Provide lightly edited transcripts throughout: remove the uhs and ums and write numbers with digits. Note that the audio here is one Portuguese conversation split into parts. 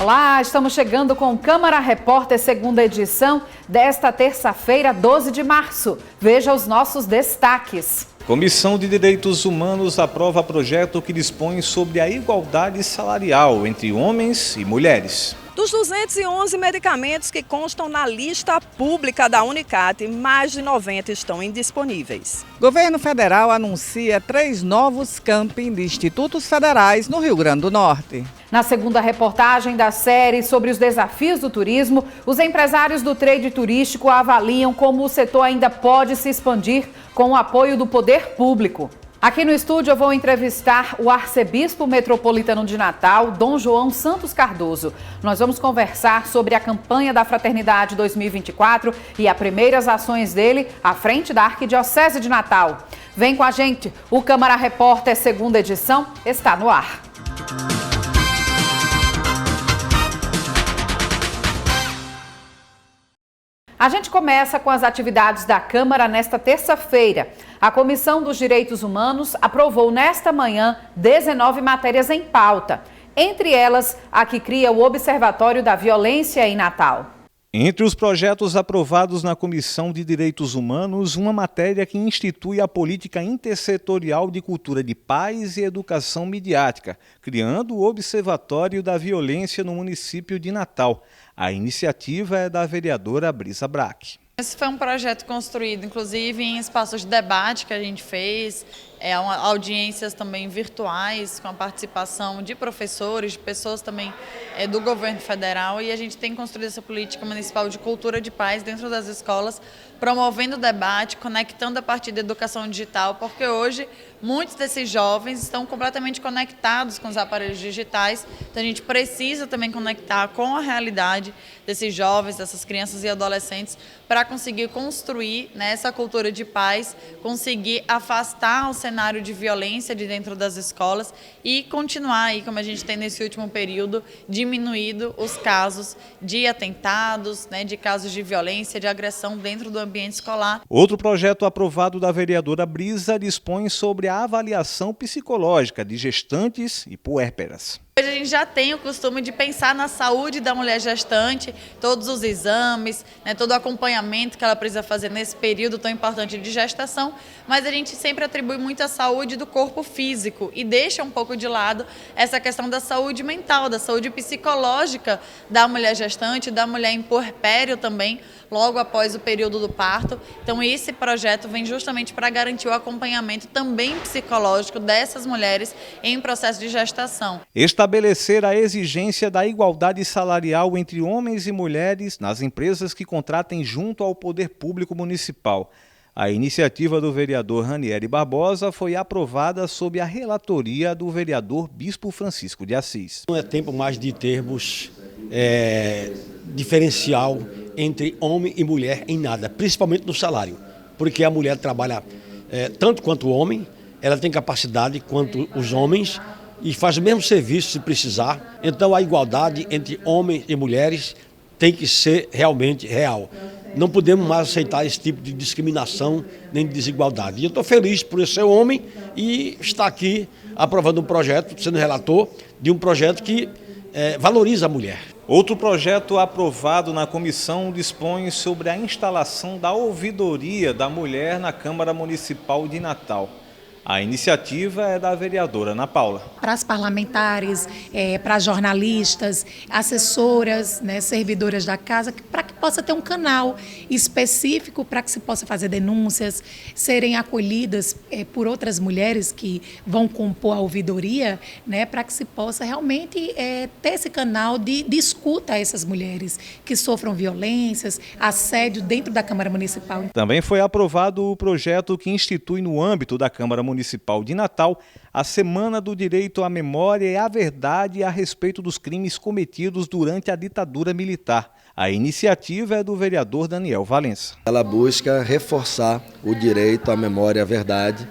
Olá, estamos chegando com o Câmara Repórter, segunda edição desta terça-feira, 12 de março. Veja os nossos destaques. Comissão de Direitos Humanos aprova projeto que dispõe sobre a igualdade salarial entre homens e mulheres. Dos 211 medicamentos que constam na lista pública da Unicate, mais de 90 estão indisponíveis. Governo federal anuncia 3 novos camping de institutos federais no Rio Grande do Norte. Na segunda reportagem da série sobre os desafios do turismo, os empresários do trade turístico avaliam como o setor ainda pode se expandir com o apoio do poder público. Aqui no estúdio eu vou entrevistar o arcebispo metropolitano de Natal, Dom João Santos Cardoso. Nós vamos conversar sobre a campanha da Fraternidade 2024 e as primeiras ações dele à frente da Arquidiocese de Natal. Vem com a gente, o Câmara Repórter, segunda edição, está no ar. A gente começa com as atividades da Câmara nesta terça-feira. A Comissão dos Direitos Humanos aprovou nesta manhã 19 matérias em pauta. Entre elas, a que cria o Observatório da Violência em Natal. Entre os projetos aprovados na Comissão de Direitos Humanos, uma matéria que institui a política intersetorial de cultura de paz e educação midiática, criando o Observatório da Violência no município de Natal. A iniciativa é da vereadora Brisa Braque. Esse foi um projeto construído, inclusive, em espaços de debate que a gente fez, audiências também virtuais, com a participação de professores, de pessoas também do governo federal, e a gente tem construído essa política municipal de cultura de paz dentro das escolas, promovendo o debate, conectando a partir da educação digital, porque hoje muitos desses jovens estão completamente conectados com os aparelhos digitais, então a gente precisa também conectar com a realidade desses jovens, dessas crianças e adolescentes, para conseguir construir essa cultura de paz, conseguir afastar o cenário de violência de dentro das escolas e continuar aí, como a gente tem nesse último período, diminuído os casos de atentados, de casos de violência, de agressão dentro do ambiente escolar. Outro projeto aprovado da vereadora Brisa dispõe sobre a avaliação psicológica de gestantes e puérperas. Hoje a gente já tem o costume de pensar na saúde da mulher gestante, todos os exames, todo o acompanhamento que ela precisa fazer nesse período tão importante de gestação, mas a gente sempre atribui muito a saúde do corpo físico e deixa um pouco de lado essa questão da saúde mental, da saúde psicológica da mulher gestante, da mulher em puerpério também, logo após o período do parto. Então esse projeto vem justamente para garantir o acompanhamento também psicológico dessas mulheres em processo de gestação. Estabelecer a exigência da igualdade salarial entre homens e mulheres nas empresas que contratem junto ao poder público municipal. A iniciativa do vereador Ranieri Barbosa foi aprovada sob a relatoria do vereador Bispo Francisco de Assis. Não é tempo mais de termos diferencial entre homem e mulher em nada, principalmente no salário, porque a mulher trabalha tanto quanto o homem, ela tem capacidade quanto os homens e faz o mesmo serviço se precisar. Então a igualdade entre homens e mulheres tem que ser realmente real. Não podemos mais aceitar esse tipo de discriminação nem de desigualdade. E eu estou feliz por eu ser homem e estar aqui aprovando um projeto, sendo relator de um projeto que valoriza a mulher. Outro projeto aprovado na comissão dispõe sobre a instalação da ouvidoria da mulher na Câmara Municipal de Natal. A iniciativa é da vereadora Ana Paula. Para as parlamentares, para jornalistas, assessoras, servidoras da casa, para que possa ter um canal específico para que se possa fazer denúncias, serem acolhidas por outras mulheres que vão compor a ouvidoria, para que se possa realmente ter esse canal de escuta a essas mulheres que sofram violências, assédio dentro da Câmara Municipal. Também foi aprovado o projeto que institui no âmbito da Câmara Municipal de Natal a Semana do Direito à Memória e à Verdade a respeito dos crimes cometidos durante a ditadura militar. A iniciativa é do vereador Daniel Valença. Ela busca reforçar o direito à memória e à verdade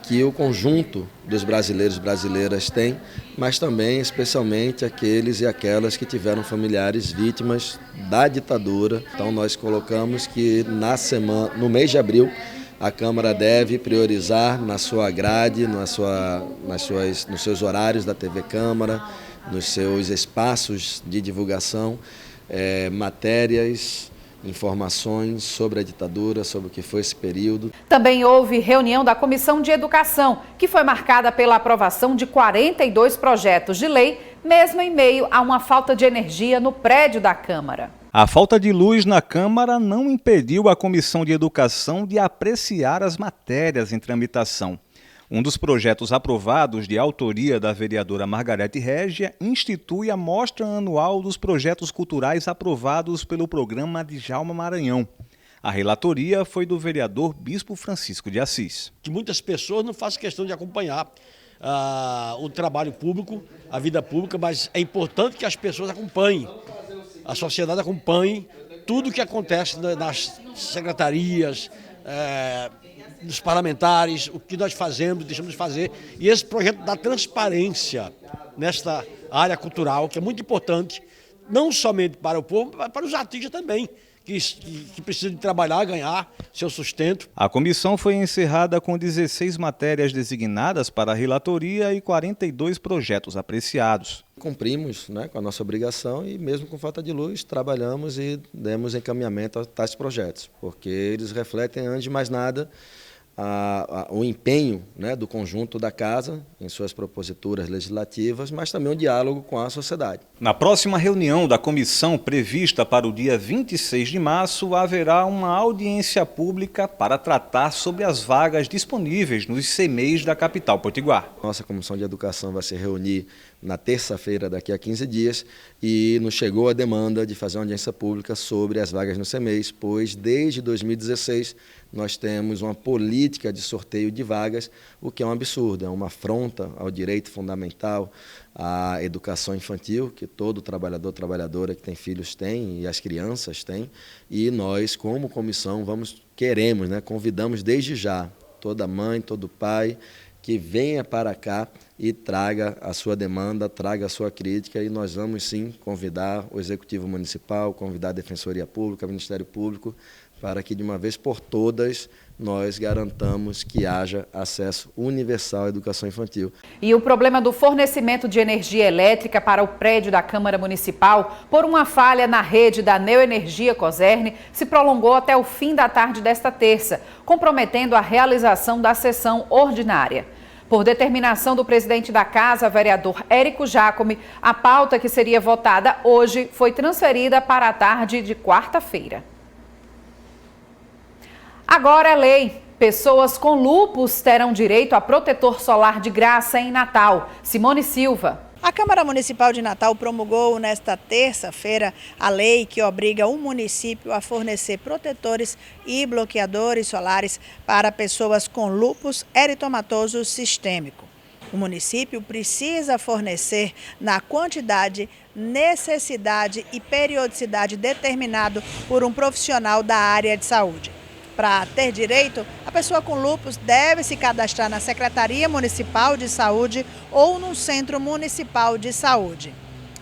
que o conjunto dos brasileiros e brasileiras tem, mas também especialmente aqueles e aquelas que tiveram familiares vítimas da ditadura. Então nós colocamos que no mês de abril a Câmara deve priorizar na sua grade, nos seus horários da TV Câmara, nos seus espaços de divulgação, matérias, informações sobre a ditadura, sobre o que foi esse período. Também houve reunião da Comissão de Educação, que foi marcada pela aprovação de 42 projetos de lei, mesmo em meio a uma falta de energia no prédio da Câmara. A falta de luz na Câmara não impediu a Comissão de Educação de apreciar as matérias em tramitação. Um dos projetos aprovados, de autoria da vereadora Margarete Régia, institui a Mostra Anual dos Projetos Culturais aprovados pelo programa Djalma Maranhão. A relatoria foi do vereador Bispo Francisco de Assis. Que muitas pessoas não fazem questão de acompanhar o trabalho público, a vida pública, mas é importante que as pessoas acompanhem, a sociedade acompanhe tudo o que acontece nas secretarias, dos parlamentares, o que nós fazemos, deixamos de fazer. E esse projeto dá transparência nesta área cultural, que é muito importante, não somente para o povo, mas para os artistas também, que precisam de trabalhar, ganhar seu sustento. A comissão foi encerrada com 16 matérias designadas para a relatoria e 42 projetos apreciados. Cumprimos, né, com a nossa obrigação e mesmo com falta de luz, trabalhamos e demos encaminhamento a tais projetos, porque eles refletem, antes de mais nada, o empenho, né, do conjunto da Casa em suas proposituras legislativas, mas também o diálogo com a sociedade. Na próxima reunião da comissão, prevista para o dia 26 de março, haverá uma audiência pública para tratar sobre as vagas disponíveis nos CMEIs da capital potiguar. Nossa Comissão de Educação vai se reunir na terça-feira, daqui a 15 dias, e nos chegou a demanda de fazer uma audiência pública sobre as vagas nos CMEIs, pois desde 2016 nós temos uma política de sorteio de vagas, o que é um absurdo, é uma afronta ao direito fundamental à educação infantil, que todo trabalhador, trabalhadora que tem filhos tem e as crianças têm, e nós, como comissão, queremos, né, convidamos desde já toda mãe, todo pai, que venha para cá e traga a sua demanda, traga a sua crítica, e nós vamos sim convidar o Executivo Municipal, convidar a Defensoria Pública, o Ministério Público, para que de uma vez por todas nós garantamos que haja acesso universal à educação infantil. E o problema do fornecimento de energia elétrica para o prédio da Câmara Municipal, por uma falha na rede da Neoenergia Coserne, se prolongou até o fim da tarde desta terça, comprometendo a realização da sessão ordinária. Por determinação do presidente da Casa, vereador Érico Jacome, a pauta que seria votada hoje foi transferida para a tarde de quarta-feira. Agora é lei. Pessoas com lúpus terão direito a protetor solar de graça em Natal. Simone Silva. A Câmara Municipal de Natal promulgou nesta terça-feira a lei que obriga o município a fornecer protetores e bloqueadores solares para pessoas com lúpus eritomatoso sistêmico. O município precisa fornecer na quantidade, necessidade e periodicidade determinado por um profissional da área de saúde. Para ter direito, a pessoa com lúpus deve se cadastrar na Secretaria Municipal de Saúde ou no Centro Municipal de Saúde.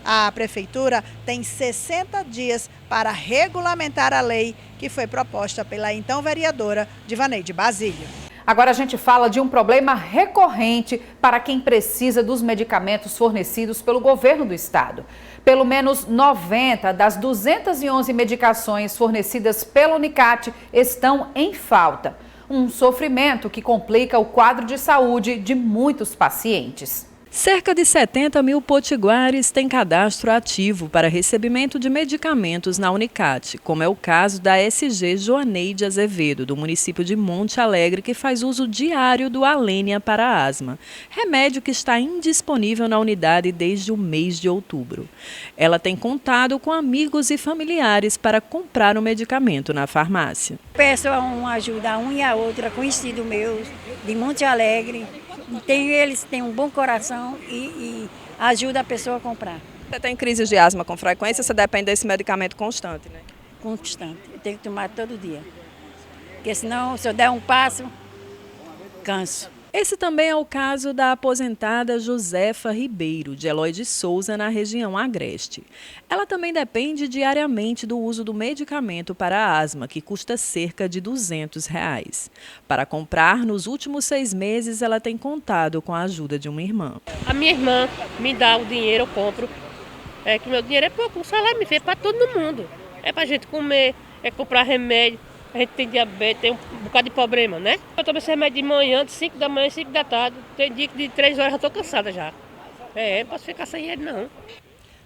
A Prefeitura tem 60 dias para regulamentar a lei que foi proposta pela então vereadora Divaneide Basílio. Agora a gente fala de um problema recorrente para quem precisa dos medicamentos fornecidos pelo governo do estado. Pelo menos 90 das 211 medicações fornecidas pela Unicate estão em falta. Um sofrimento que complica o quadro de saúde de muitos pacientes. Cerca de 70 mil potiguares têm cadastro ativo para recebimento de medicamentos na Unicate, como é o caso da SG Joaneide Azevedo, do município de Monte Alegre, que faz uso diário do Alenia para asma, remédio que está indisponível na unidade desde o mês de outubro. Ela tem contado com amigos e familiares para comprar o medicamento na farmácia. Peço uma ajuda a um e a outra, conhecido meu, de Monte Alegre. Eles têm um bom coração e ajuda a pessoa a comprar. Você tem crises de asma com frequência, você depende desse medicamento constante, né? Constante. Eu tenho que tomar todo dia. Porque senão, se eu der um passo, canso. Esse também é o caso da aposentada Josefa Ribeiro, de Eloy de Souza, na região agreste. Ela também depende diariamente do uso do medicamento para a asma, que custa cerca de R$200. Para comprar, nos últimos 6 meses, ela tem contado com a ajuda de uma irmã. A minha irmã me dá o dinheiro, eu compro. É que meu dinheiro é pouco, o salário me fez para todo mundo. É para a gente comer, é comprar remédio. A gente tem diabetes, tem um bocado de problema, né? Eu tomo esse remédio de manhã, de 5 da manhã e 5 da tarde. Tem dia que de 3 horas eu estou cansada já. Não posso ficar sem ele, não.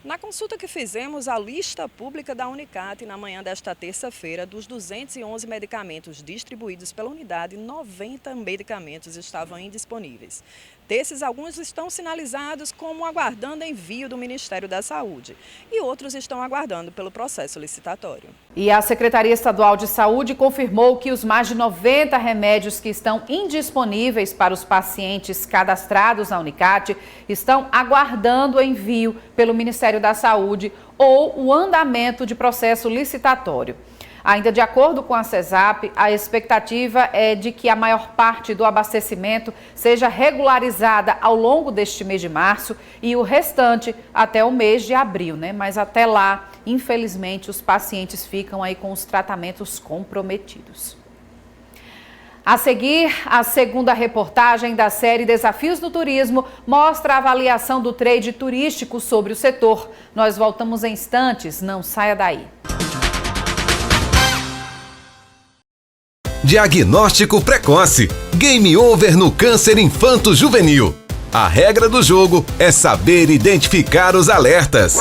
Na consulta que fizemos, a lista pública da Unicate, na manhã desta terça-feira, dos 211 medicamentos distribuídos pela unidade, 90 medicamentos estavam indisponíveis. Desses, alguns estão sinalizados como aguardando envio do Ministério da Saúde e outros estão aguardando pelo processo licitatório. E a Secretaria Estadual de Saúde confirmou que os mais de 90 remédios que estão indisponíveis para os pacientes cadastrados na Unicate estão aguardando envio pelo Ministério da Saúde ou o andamento de processo licitatório. Ainda de acordo com a CESAP, a expectativa é de que a maior parte do abastecimento seja regularizada ao longo deste mês de março e o restante até o mês de abril, né? Mas até lá, infelizmente, os pacientes ficam aí com os tratamentos comprometidos. A seguir, a segunda reportagem da série Desafios do Turismo mostra a avaliação do trade turístico sobre o setor. Nós voltamos em instantes, não saia daí. Diagnóstico precoce. Game over no câncer infanto-juvenil. A regra do jogo é saber identificar os alertas.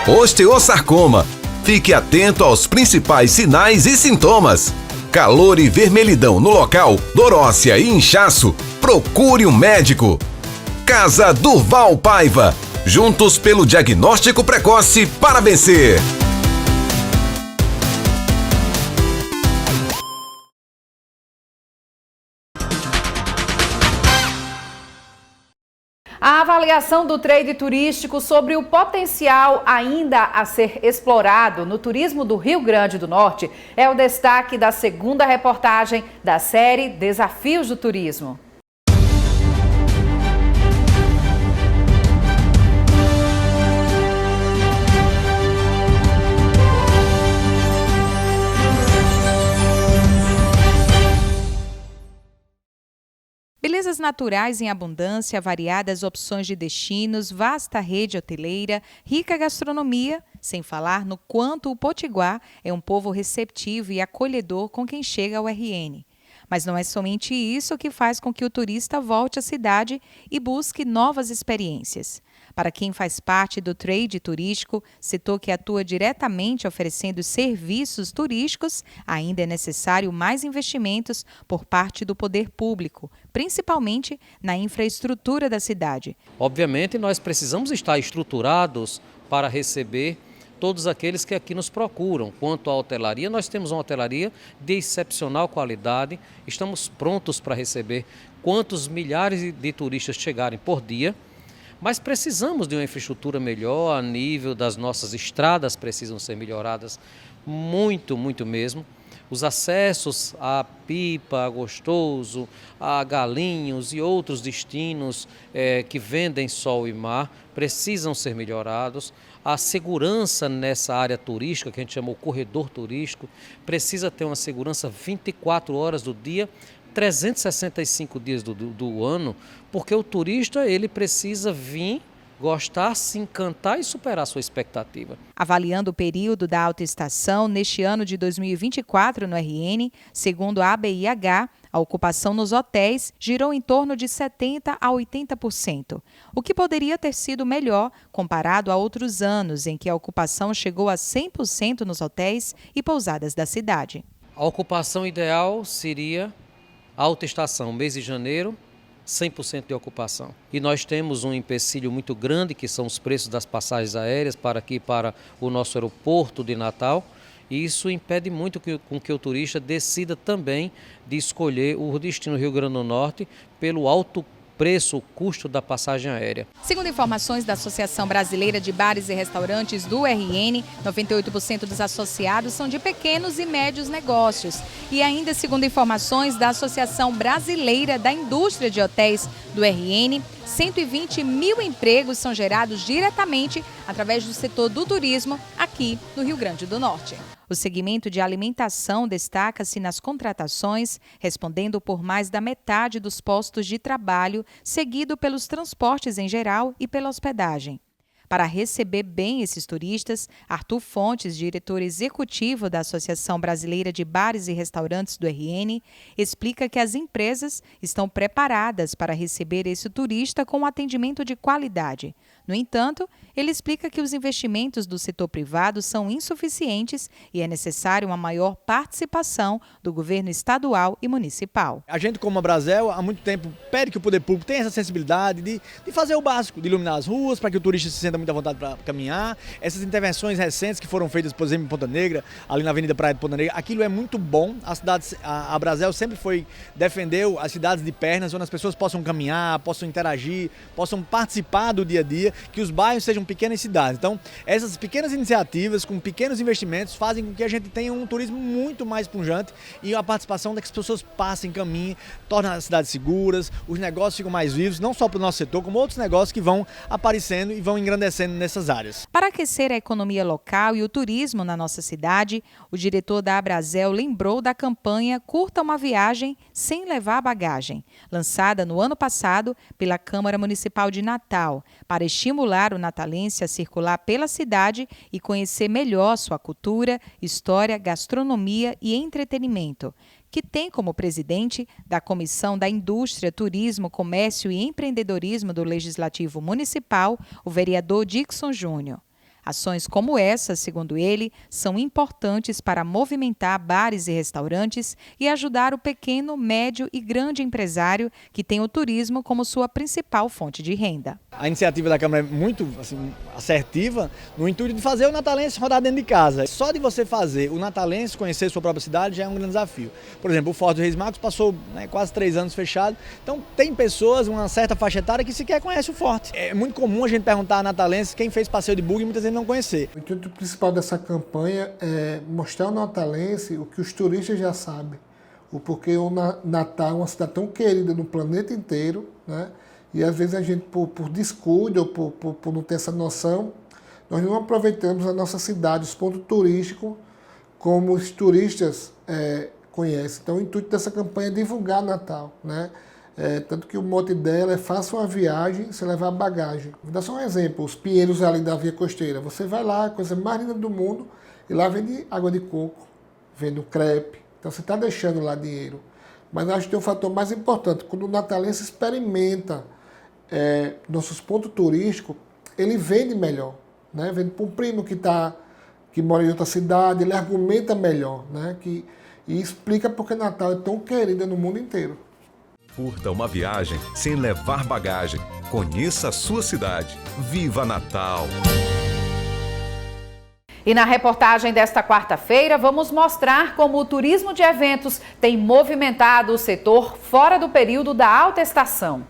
Osteossarcoma. Fique atento aos principais sinais e sintomas. Calor e vermelhidão no local, dor óssea e inchaço. Procure um médico. Casa Durval Paiva. Juntos pelo diagnóstico precoce para vencer. A avaliação do trade turístico sobre o potencial ainda a ser explorado no turismo do Rio Grande do Norte é o destaque da segunda reportagem da série Desafios do Turismo. Belezas naturais em abundância, variadas opções de destinos, vasta rede hoteleira, rica gastronomia, sem falar no quanto o Potiguar é um povo receptivo e acolhedor com quem chega ao RN. Mas não é somente isso que faz com que o turista volte à cidade e busque novas experiências. Para quem faz parte do trade turístico, setor que atua diretamente oferecendo serviços turísticos, ainda é necessário mais investimentos por parte do poder público, principalmente na infraestrutura da cidade. Obviamente, nós precisamos estar estruturados para receber todos aqueles que aqui nos procuram. Quanto à hotelaria, nós temos uma hotelaria de excepcional qualidade, estamos prontos para receber quantos milhares de turistas chegarem por dia, mas precisamos de uma infraestrutura melhor, a nível das nossas estradas precisam ser melhoradas muito, muito mesmo. Os acessos a Pipa, a Gostoso, a Galinhos e outros destinos que vendem sol e mar precisam ser melhorados. A segurança nessa área turística, que a gente chama o corredor turístico, precisa ter uma segurança 24 horas do dia, 365 dias do ano, porque o turista ele precisa vir, gostar, se encantar e superar a sua expectativa. Avaliando o período da autoestação neste ano de 2024 no RN, segundo a ABIH, a ocupação nos hotéis girou em torno de 70% a 80%, o que poderia ter sido melhor comparado a outros anos em que a ocupação chegou a 100% nos hotéis e pousadas da cidade. A ocupação ideal seria a autoestação, mês de janeiro, 100% de ocupação. E nós temos um empecilho muito grande, que são os preços das passagens aéreas para o nosso aeroporto de Natal. E isso impede muito com que o turista decida também de escolher o destino Rio Grande do Norte pelo alto preço, o custo da passagem aérea. Segundo informações da Associação Brasileira de Bares e Restaurantes do RN, 98% dos associados são de pequenos e médios negócios. E ainda segundo informações da Associação Brasileira da Indústria de Hotéis do RN, 120 mil empregos são gerados diretamente através do setor do turismo aqui no Rio Grande do Norte. O segmento de alimentação destaca-se nas contratações, respondendo por mais da metade dos postos de trabalho, seguido pelos transportes em geral e pela hospedagem. Para receber bem esses turistas, Arthur Fontes, diretor executivo da Associação Brasileira de Bares e Restaurantes do RN, explica que as empresas estão preparadas para receber esse turista com um atendimento de qualidade. No entanto, ele explica que os investimentos do setor privado são insuficientes e é necessário uma maior participação do governo estadual e municipal. A gente, como a Brasel, há muito tempo pede que o poder público tenha essa sensibilidade de fazer o básico, de iluminar as ruas para que o turista se sinta muito à vontade para caminhar. Essas intervenções recentes que foram feitas, por exemplo, em Ponta Negra, ali na Avenida Praia de Ponta Negra, aquilo é muito bom. A Brasel sempre defendeu as cidades de pernas, onde as pessoas possam caminhar, possam interagir, possam participar do dia a dia, que os bairros sejam pequenas cidades. Então, essas pequenas iniciativas, com pequenos investimentos, fazem com que a gente tenha um turismo muito mais pujante e a participação das pessoas passem, caminhem, tornem as cidades seguras, os negócios ficam mais vivos, não só para o nosso setor, como outros negócios que vão aparecendo e vão engrandecendo nessas áreas. Para aquecer a economia local e o turismo na nossa cidade, o diretor da Abrazel lembrou da campanha Curta uma Viagem Sem Levar Bagagem, lançada no ano passado pela Câmara Municipal de Natal, para estimular o natalense a circular pela cidade e conhecer melhor sua cultura, história, gastronomia e entretenimento, que tem como presidente da Comissão da Indústria, Turismo, Comércio e Empreendedorismo do Legislativo Municipal, o vereador Dixon Júnior. Ações como essa, segundo ele, são importantes para movimentar bares e restaurantes e ajudar o pequeno, médio e grande empresário que tem o turismo como sua principal fonte de renda. A iniciativa da Câmara é muito assertiva no intuito de fazer o natalense rodar dentro de casa. Só de você fazer o natalense conhecer sua própria cidade já é um grande desafio. Por exemplo, o Forte do Reis Magos passou quase 3 anos fechado, então tem pessoas, uma certa faixa etária, que sequer conhece o Forte. É muito comum a gente perguntar a natalense quem fez passeio de buggy e muitas vezes não conhecer. O intuito principal dessa campanha é mostrar ao natalense o que os turistas já sabem, o porquê o Natal é uma cidade tão querida no planeta inteiro, né? E às vezes a gente, por descuido ou por não ter essa noção, nós não aproveitamos a nossa cidade, os pontos turísticos, como os turistas conhecem. Então o intuito dessa campanha é divulgar Natal, né? Tanto que o mote dela é faça uma viagem sem levar bagagem. Vou dar só um exemplo, os pinheiros ali da Via Costeira. Você vai lá, a coisa mais linda do mundo, e lá vende água de coco, vende crepe. Então você está deixando lá dinheiro. Mas eu acho que tem um fator mais importante. Quando o natalense experimenta nossos pontos turísticos, ele vende melhor, né? Vende para um primo que mora em outra cidade, ele argumenta melhor, né? E explica porque Natal é tão querida no mundo inteiro. Curta uma viagem sem levar bagagem. Conheça a sua cidade. Viva Natal! E na reportagem desta quarta-feira, vamos mostrar como o turismo de eventos tem movimentado o setor fora do período da alta estação.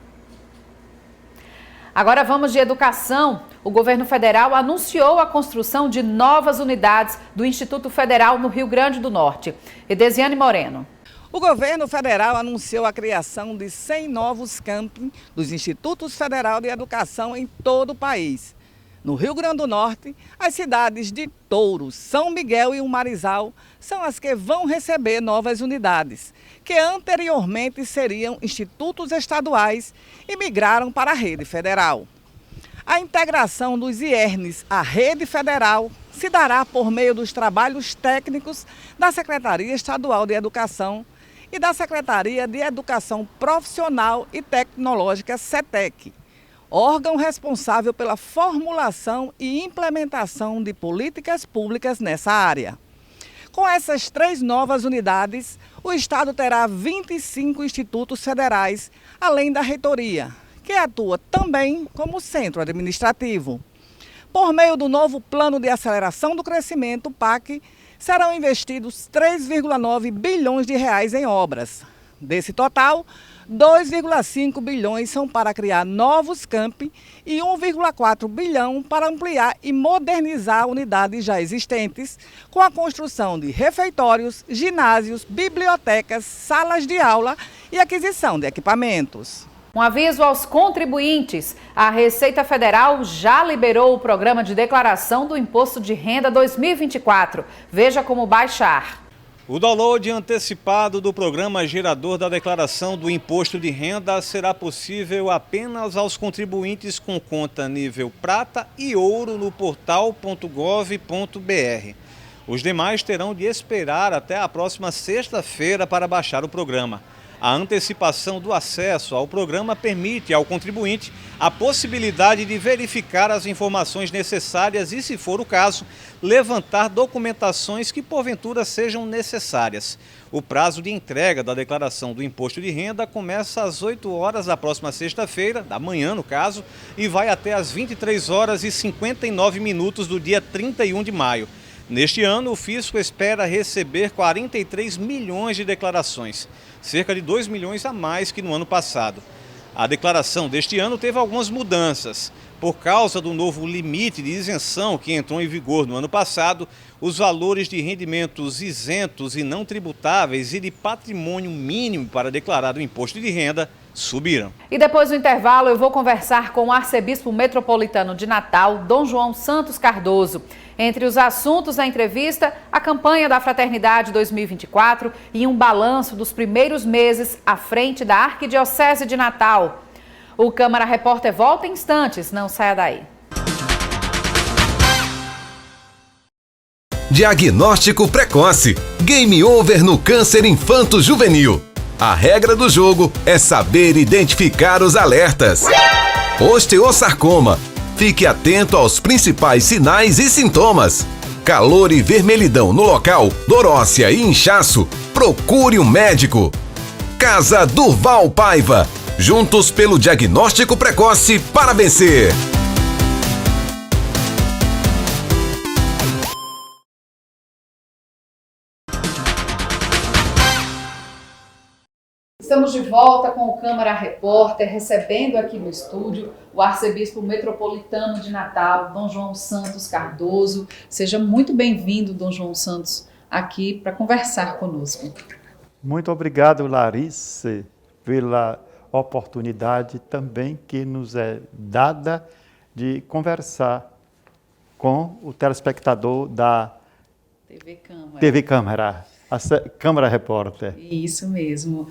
Agora vamos de educação. O governo federal anunciou a construção de novas unidades do Instituto Federal no Rio Grande do Norte. Edesiane Moreno. O governo federal anunciou a criação de 100 novos campings dos Institutos Federal de Educação em todo o país. No Rio Grande do Norte, as cidades de Touro, São Miguel e Umarizal são as que vão receber novas unidades, que anteriormente seriam institutos estaduais e migraram para a rede federal. A integração dos IERNs à rede federal se dará por meio dos trabalhos técnicos da Secretaria Estadual de Educação e da Secretaria de Educação Profissional e Tecnológica, SETEC, órgão responsável pela formulação e implementação de políticas públicas nessa área. Com essas 3 novas unidades, o Estado terá 25 institutos federais, além da reitoria, que atua também como centro administrativo. Por meio do novo Plano de Aceleração do Crescimento, PAC, serão investidos 3,9 bilhões de reais em obras. Desse total, 2,5 bilhões são para criar novos campi e 1,4 bilhão para ampliar e modernizar unidades já existentes, com a construção de refeitórios, ginásios, bibliotecas, salas de aula e aquisição de equipamentos. Um aviso aos contribuintes. A Receita Federal já liberou o programa de declaração do Imposto de Renda 2024. Veja como baixar. O download antecipado do programa gerador da declaração do Imposto de Renda será possível apenas aos contribuintes com conta nível prata e ouro no portal.gov.br. Os demais terão de esperar até a próxima sexta-feira para baixar o programa. A antecipação do acesso ao programa permite ao contribuinte a possibilidade de verificar as informações necessárias e, se for o caso, levantar documentações que porventura sejam necessárias. O prazo de entrega da declaração do imposto de renda começa às 8 horas da próxima sexta-feira, da manhã no caso, e vai até às 23 horas e 59 minutos do dia 31 de maio. Neste ano, o fisco espera receber 43 milhões de declarações, cerca de 2 milhões a mais que no ano passado. A declaração deste ano teve algumas mudanças. Por causa do novo limite de isenção que entrou em vigor no ano passado, os valores de rendimentos isentos e não tributáveis e de patrimônio mínimo para declarar o imposto de renda subiram. E depois do intervalo eu vou conversar com o arcebispo metropolitano de Natal, Dom João Santos Cardoso. Entre os assuntos da entrevista, a campanha da Fraternidade 2024 e um balanço dos primeiros meses à frente da Arquidiocese de Natal. O Câmara Repórter volta em instantes, não saia daí. Diagnóstico precoce. Game over no câncer infanto-juvenil. A regra do jogo é saber identificar os alertas. Osteossarcoma. Fique atento aos principais sinais e sintomas. Calor e vermelhidão no local, dor óssea e inchaço. Procure um médico. Casa Durval Paiva. Juntos pelo diagnóstico precoce para vencer. Estamos de volta com o Câmara Repórter, recebendo aqui no estúdio o arcebispo metropolitano de Natal, Dom João Santos Cardoso. Seja muito bem-vindo, Dom João Santos, aqui para conversar conosco. Muito obrigado, Larissa, pela oportunidade também que nos é dada de conversar com o telespectador da TV Câmara. A Câmara Repórter. Isso mesmo.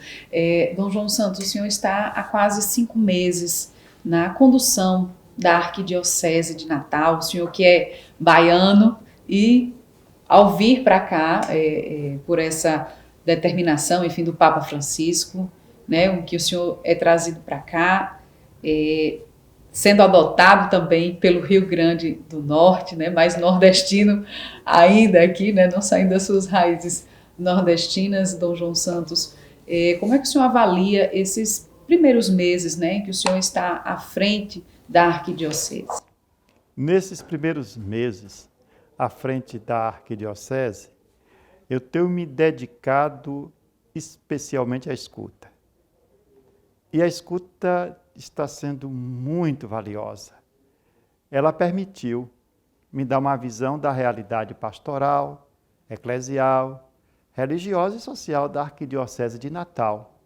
Dom João Santos, o senhor está há quase 5 meses na condução da Arquidiocese de Natal, o senhor que é baiano e ao vir para cá, por essa determinação, enfim, do Papa Francisco, né, que o senhor é trazido para cá, sendo adotado também pelo Rio Grande do Norte, né, mais nordestino ainda aqui, né, não saindo das suas raízes nordestinas, Dom João Santos. Como é que o senhor avalia esses primeiros meses, né, em que o senhor está à frente da Arquidiocese? Nesses primeiros meses, à frente da Arquidiocese, eu tenho me dedicado especialmente à escuta. E a escuta está sendo muito valiosa. Ela permitiu me dar uma visão da realidade pastoral, eclesial, religiosa e social da Arquidiocese de Natal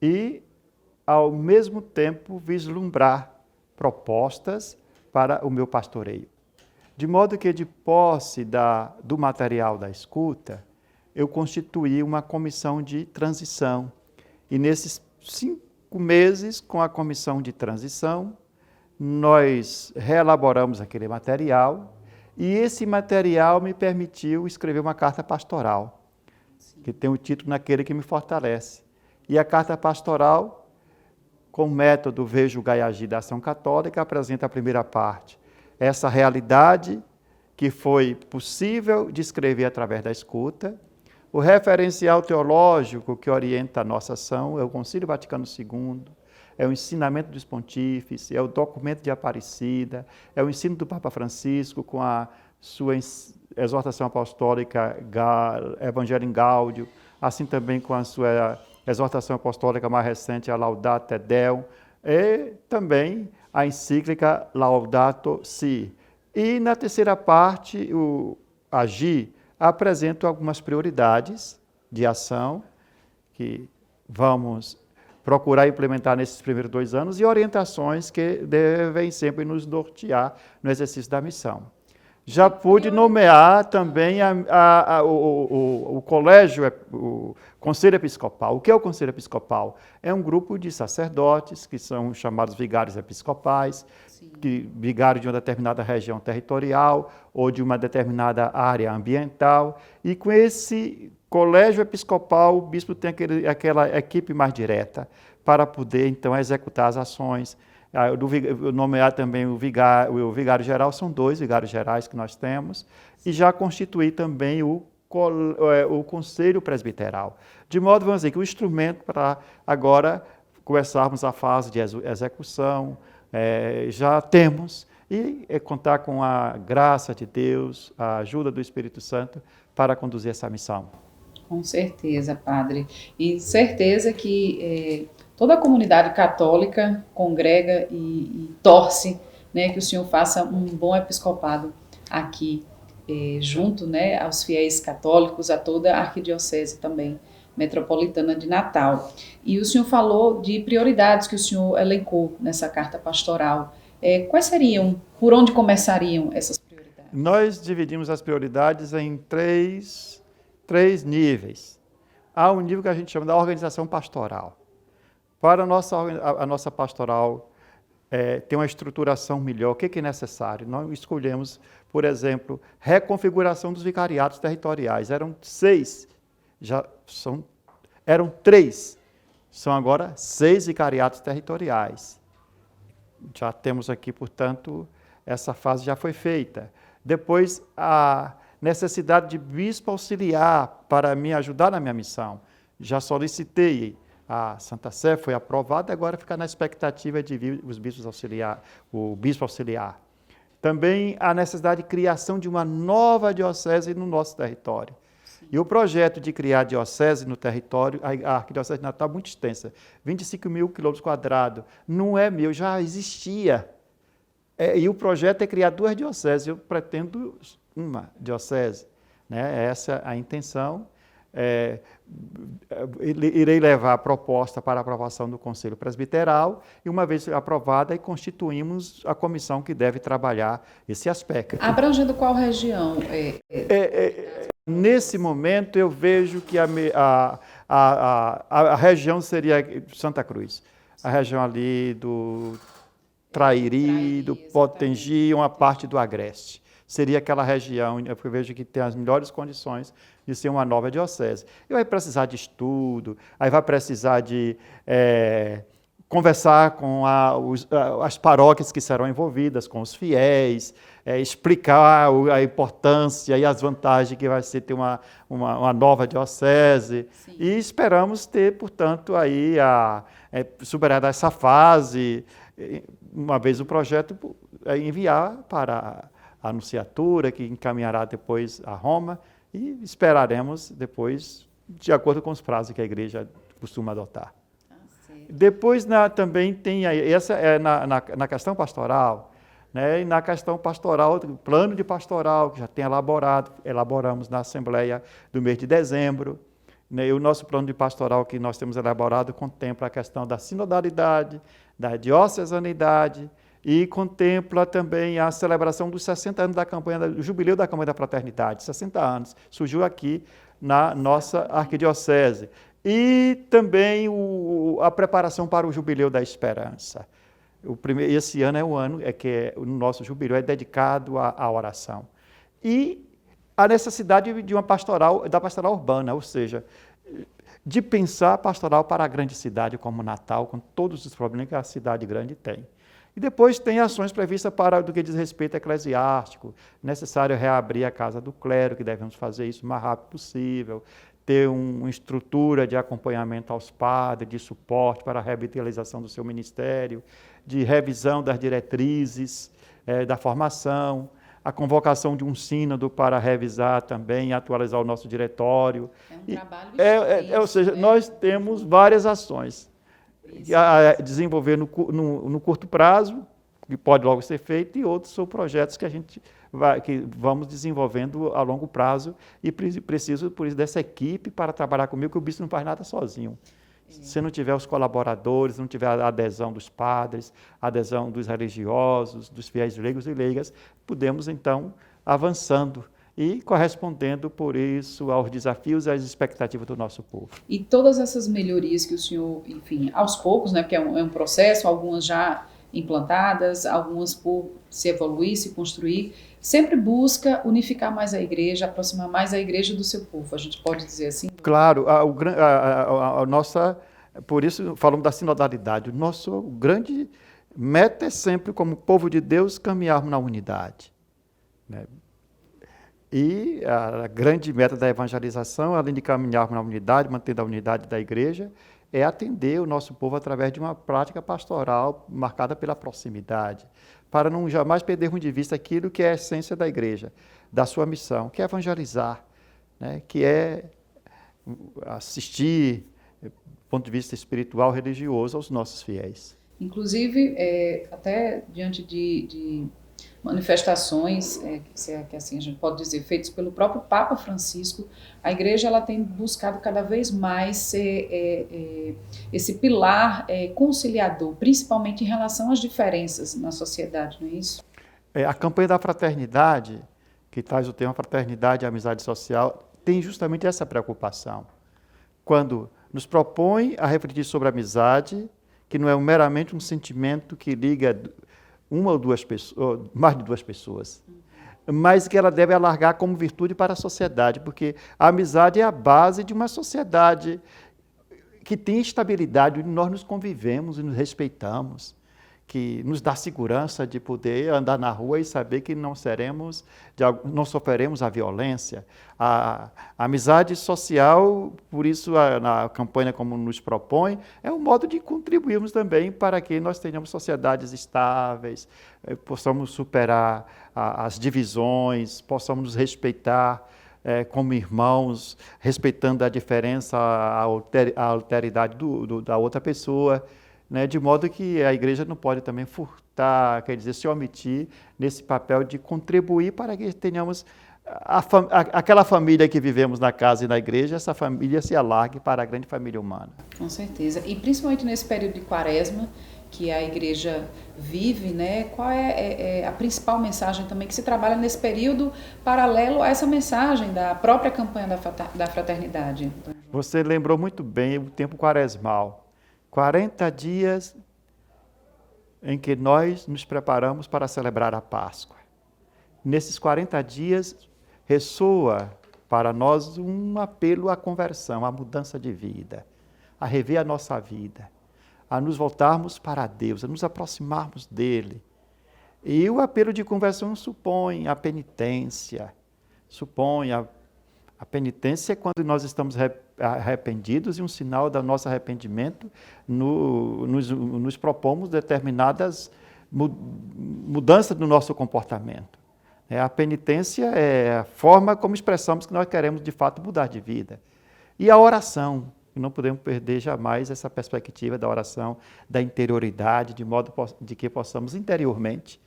e, ao mesmo tempo, vislumbrar propostas para o meu pastoreio. De modo que, de posse do material da escuta, eu constituí uma comissão de transição e, nesses 5 meses, com a comissão de transição, nós reelaboramos aquele material. E esse material me permitiu escrever uma carta pastoral, que tem o título Naquele que me fortalece. E a carta pastoral, com o método Vejo Gaiagi da Ação Católica, apresenta a primeira parte. Essa realidade que foi possível de escrever através da escuta. O referencial teológico que orienta a nossa ação é o Concílio Vaticano II, é o ensinamento dos pontífices, é o documento de Aparecida, é o ensino do Papa Francisco com a sua exortação apostólica Evangelho em Gáudio, assim também com a sua exortação apostólica mais recente, a Laudato Te Deum, e também a encíclica Laudato Si. E na terceira parte, o Agir apresenta algumas prioridades de ação que vamos procurar implementar nesses primeiros 2 anos e orientações que devem sempre nos nortear no exercício da missão. Já pude nomear também o colégio, o Conselho Episcopal. O que é o Conselho Episcopal? É um grupo de sacerdotes, que são chamados vigários episcopais, vigários de uma determinada região territorial ou de uma determinada área ambiental. E com esse colégio episcopal, o bispo tem aquela equipe mais direta para poder, então, executar as ações. Nomear também o vigário geral, são 2 vigários gerais que nós temos, e já constituir também o conselho presbiteral. De modo, vamos dizer, que o instrumento para agora começarmos a fase de execução, já temos, e contar com a graça de Deus, a ajuda do Espírito Santo para conduzir essa missão. Com certeza, padre. E certeza que toda a comunidade católica congrega e torce, né, que o senhor faça um bom episcopado aqui, junto, né, aos fiéis católicos, a toda a arquidiocese também metropolitana de Natal. E o senhor falou de prioridades que o senhor elencou nessa carta pastoral. Quais seriam, por onde começariam essas prioridades? Nós dividimos as prioridades em três níveis. Há um nível que a gente chama da organização pastoral. Para a nossa pastoral ter uma estruturação melhor, o que é necessário? Nós escolhemos, por exemplo, reconfiguração dos vicariatos territoriais. Eram 6, eram 3, são agora 6 vicariatos territoriais. Já temos aqui, portanto, essa fase já foi feita. Depois, a necessidade de bispo auxiliar para me ajudar na minha missão. Já solicitei, a Santa Sé foi aprovada, agora fica na expectativa de vir o bispo auxiliar. Também a necessidade de criação de uma nova diocese no nosso território. Sim. E o projeto de criar diocese no território, a Arquidiocese de Natal é muito extensa, 25 mil quilômetros quadrados, não é meu, já existia. E o projeto é criar 2 dioceses, eu pretendo uma diocese, né? Essa é a intenção. Irei levar a proposta para aprovação do Conselho Presbiteral e, uma vez aprovada, constituímos a comissão que deve trabalhar esse aspecto. Abrangendo qual região? Nesse momento, eu vejo que a região seria Santa Cruz, a região ali do Trairi, do Potengi, uma parte do Agreste. Seria aquela região, eu vejo que tem as melhores condições de ser uma nova diocese. E vai precisar de estudo, aí vai precisar de conversar com as paróquias que serão envolvidas, com os fiéis, explicar a importância e as vantagens que vai ser ter uma nova diocese. Sim. E esperamos ter, portanto, aí superar essa fase, uma vez o projeto enviar para a Anunciatura, que encaminhará depois a Roma, e esperaremos depois, de acordo com os prazos que a Igreja costuma adotar. Depois também tem, essa é na questão pastoral, né? E na questão pastoral, o plano de pastoral, que já tem elaboramos na Assembleia do mês de dezembro, né? E o nosso plano de pastoral que nós temos elaborado contempla a questão da sinodalidade, da diocesanidade, e contempla também a celebração dos 60 anos da campanha, do jubileu da campanha da fraternidade, 60 anos, surgiu aqui na nossa arquidiocese. E também a preparação para o jubileu da esperança. Esse ano é o ano que o nosso jubileu é dedicado à oração. E a necessidade de uma pastoral, da pastoral urbana, ou seja, de pensar a pastoral para a grande cidade como Natal, com todos os problemas que a cidade grande tem. E depois tem ações previstas para do que diz respeito eclesiástico, necessário reabrir a casa do clero, que devemos fazer isso o mais rápido possível, ter uma estrutura de acompanhamento aos padres, de suporte para a revitalização do seu ministério, de revisão das diretrizes da formação, a convocação de um sínodo para revisar também e atualizar o nosso diretório. É um trabalho extenso, ou seja, nós temos várias ações a desenvolver no curto prazo, que pode logo ser feito, e outros são projetos que vamos desenvolvendo a longo prazo, e preciso, por isso, dessa equipe para trabalhar comigo, que o bispo não faz nada sozinho. Se não tiver os colaboradores, não tiver a adesão dos padres, a adesão dos religiosos, dos fiéis leigos e leigas, podemos, então, avançando e correspondendo, por isso, aos desafios e às expectativas do nosso povo. E todas essas melhorias que o senhor, enfim, aos poucos, né, porque é um processo, algumas já implantadas, algumas por se evoluir, se construir, sempre busca unificar mais a igreja, aproximar mais a igreja do seu povo, a gente pode dizer assim? Claro, a nossa, por isso falamos da sinodalidade, o nosso grande meta é sempre, como povo de Deus, caminharmos na unidade, né? E a grande meta da evangelização, além de caminharmos na unidade, mantendo a unidade da igreja, é atender o nosso povo através de uma prática pastoral marcada pela proximidade, para não jamais perdermos de vista aquilo que é a essência da igreja, da sua missão, que é evangelizar, né? Que é assistir, do ponto de vista espiritual, religioso, aos nossos fiéis. Inclusive, até diante de manifestações, que assim a gente pode dizer, feitas pelo próprio Papa Francisco, a igreja ela tem buscado cada vez mais ser esse pilar conciliador, principalmente em relação às diferenças na sociedade, não é isso? A campanha da fraternidade, que traz o tema fraternidade e amizade social, tem justamente essa preocupação. Quando nos propõe a refletir sobre a amizade, que não é meramente um sentimento que liga uma ou duas pessoas, mais de duas pessoas, mas que ela deve alargar como virtude para a sociedade, porque a amizade é a base de uma sociedade que tem estabilidade, onde nós nos convivemos e nos respeitamos, que nos dá segurança de poder andar na rua e saber que não sofreremos a violência. A amizade social, por isso na campanha como nos propõe, é um modo de contribuirmos também para que nós tenhamos sociedades estáveis, possamos superar as divisões, possamos nos respeitar como irmãos, respeitando a diferença, a alteridade da outra pessoa, né, de modo que a igreja não pode também furtar, quer dizer, se omitir nesse papel de contribuir para que tenhamos aquela família que vivemos na casa e na igreja, essa família se alargue para a grande família humana. Com certeza. E principalmente nesse período de quaresma que a igreja vive, né, qual é a principal mensagem também que se trabalha nesse período paralelo a essa mensagem da própria campanha da fraternidade? Você lembrou muito bem o tempo quaresmal. 40 dias em que nós nos preparamos para celebrar a Páscoa. Nesses 40 dias, ressoa para nós um apelo à conversão, à mudança de vida, a rever a nossa vida, a nos voltarmos para Deus, a nos aproximarmos dEle. E o apelo de conversão supõe a penitência, supõe a penitência é quando nós estamos arrependidos e um sinal do nosso arrependimento nos propomos determinadas mudanças no nosso comportamento. A penitência é a forma como expressamos que nós queremos de fato mudar de vida. E a oração, não podemos perder jamais essa perspectiva da oração, da interioridade, de modo de que possamos interiormente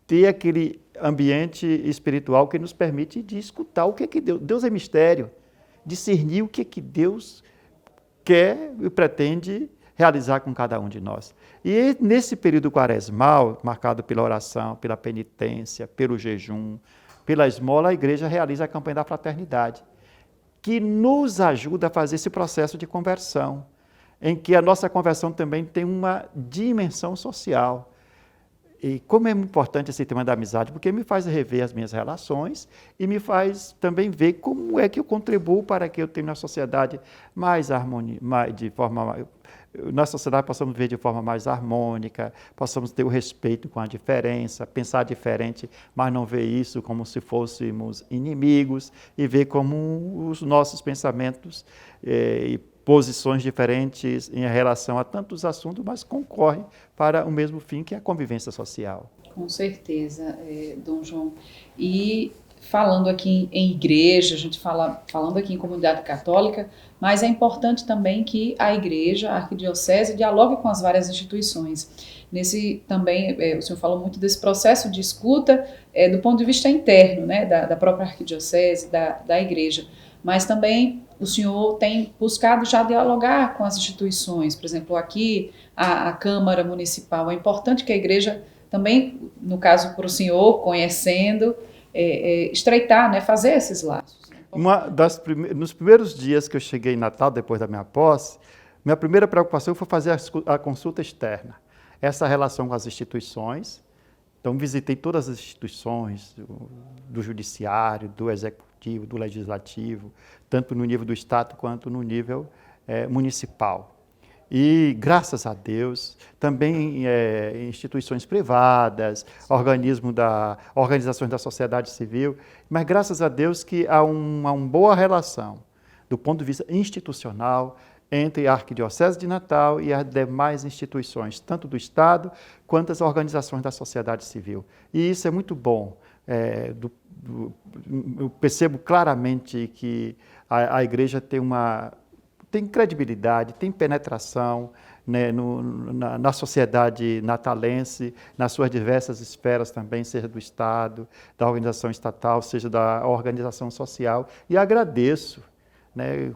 ter aquele ambiente espiritual que nos permite de escutar o que é que Deus é mistério, discernir o que é que Deus quer e pretende realizar com cada um de nós. E nesse período quaresmal, marcado pela oração, pela penitência, pelo jejum, pela esmola, a igreja realiza a campanha da fraternidade, que nos ajuda a fazer esse processo de conversão, em que a nossa conversão também tem uma dimensão social. E como é importante esse tema da amizade, porque me faz rever as minhas relações e me faz também ver como é que eu contribuo para que eu tenha uma sociedade mais harmônica, na sociedade possamos ver de forma mais harmônica, possamos ter o respeito com a diferença, pensar diferente, mas não ver isso como se fôssemos inimigos, e ver como os nossos pensamentos posições diferentes em relação a tantos assuntos, mas concorrem para o mesmo fim, que é a convivência social. Com certeza, Dom João. E falando aqui em igreja, a gente falando aqui em comunidade católica, mas é importante também que a igreja, a arquidiocese, dialogue com as várias instituições. Nesse também, o senhor falou muito desse processo de escuta do ponto de vista interno, né, da própria arquidiocese, da igreja, mas também o senhor tem buscado já dialogar com as instituições, por exemplo, aqui a Câmara Municipal. É importante que a igreja também, no caso para o senhor, conhecendo, estreitar, né, fazer esses laços. Nos primeiros dias que eu cheguei em Natal, depois da minha posse, minha primeira preocupação foi fazer a consulta externa. Essa relação com as instituições. Então, visitei todas as instituições do judiciário, do executivo, do legislativo, tanto no nível do Estado quanto no nível municipal. E, graças a Deus, também instituições privadas, organizações da sociedade civil, mas graças a Deus que há uma boa relação, do ponto de vista institucional, entre a Arquidiocese de Natal e as demais instituições, tanto do Estado quanto as organizações da sociedade civil. E isso é muito bom. Eu percebo claramente que a igreja tem credibilidade, tem penetração, né, na sociedade natalense, nas suas diversas esferas também, seja do Estado, da organização estatal, seja da organização social. E agradeço, né,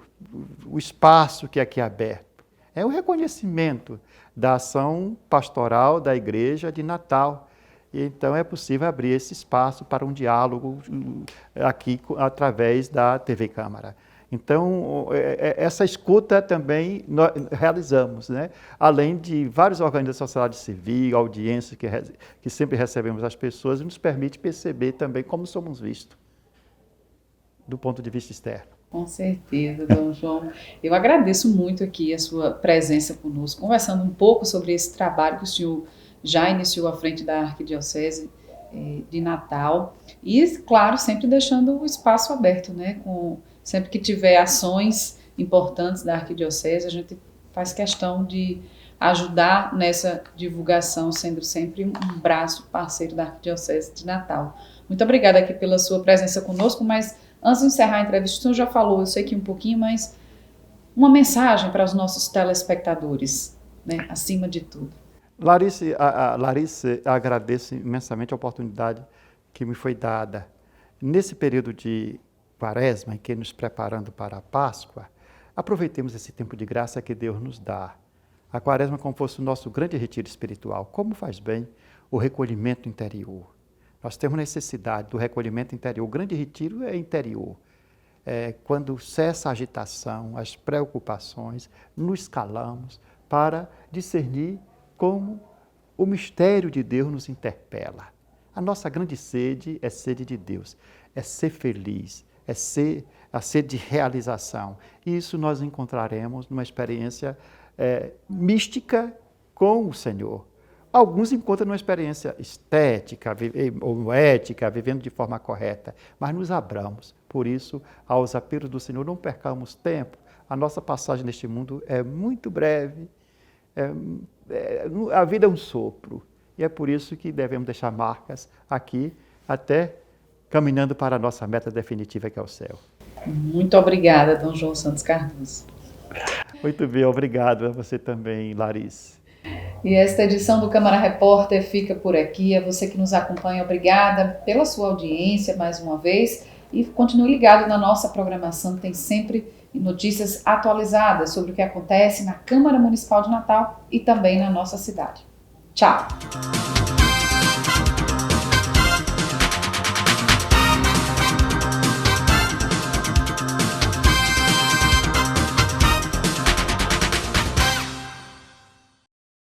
o espaço que aqui é aberto. É um reconhecimento da ação pastoral da Igreja de Natal. E, então, é possível abrir esse espaço para um diálogo aqui através da TV Câmara. Então, essa escuta também nós realizamos, né? Além de vários organismos da sociedade civil, audiências que sempre recebemos as pessoas, nos permite perceber também como somos vistos do ponto de vista externo. Com certeza, Dom João. Eu agradeço muito aqui a sua presença conosco, conversando um pouco sobre esse trabalho que o senhor já iniciou à frente da Arquidiocese de Natal e, claro, sempre deixando o espaço aberto, né? Sempre que tiver ações importantes da Arquidiocese, a gente faz questão de ajudar nessa divulgação, sendo sempre um braço parceiro da Arquidiocese de Natal. Muito obrigada aqui pela sua presença conosco, mas antes de encerrar a entrevista, o senhor já falou, eu sei que um pouquinho, mas uma mensagem para os nossos telespectadores, né, acima de tudo. Larissa, agradeço imensamente a oportunidade que me foi dada. Nesse período de Quaresma, em que nos preparando para a Páscoa, aproveitemos esse tempo de graça que Deus nos dá. A Quaresma como fosse o nosso grande retiro espiritual. Como faz bem o recolhimento interior. Nós temos necessidade do recolhimento interior. O grande retiro é interior. Quando cessa a agitação, as preocupações, nos calamos para discernir como o mistério de Deus nos interpela. A nossa grande sede é sede de Deus, é ser feliz, é a sede de realização. E isso nós encontraremos numa experiência mística com o Senhor. Alguns encontram numa experiência estética ou ética, vivendo de forma correta, mas nos abramos. Por isso, aos apelos do Senhor, não percamos tempo. A nossa passagem neste mundo é muito breve, a vida é um sopro. E é por isso que devemos deixar marcas aqui, até caminhando para a nossa meta definitiva, que é o céu. Muito obrigada, Dom João Santos Cardoso. Muito bem, obrigado a você também, Larissa. E esta edição do Câmara Repórter fica por aqui. A você que nos acompanha, obrigada pela sua audiência mais uma vez. E continue ligado na nossa programação, tem sempre notícias atualizadas sobre o que acontece na Câmara Municipal de Natal e também na nossa cidade. Tchau!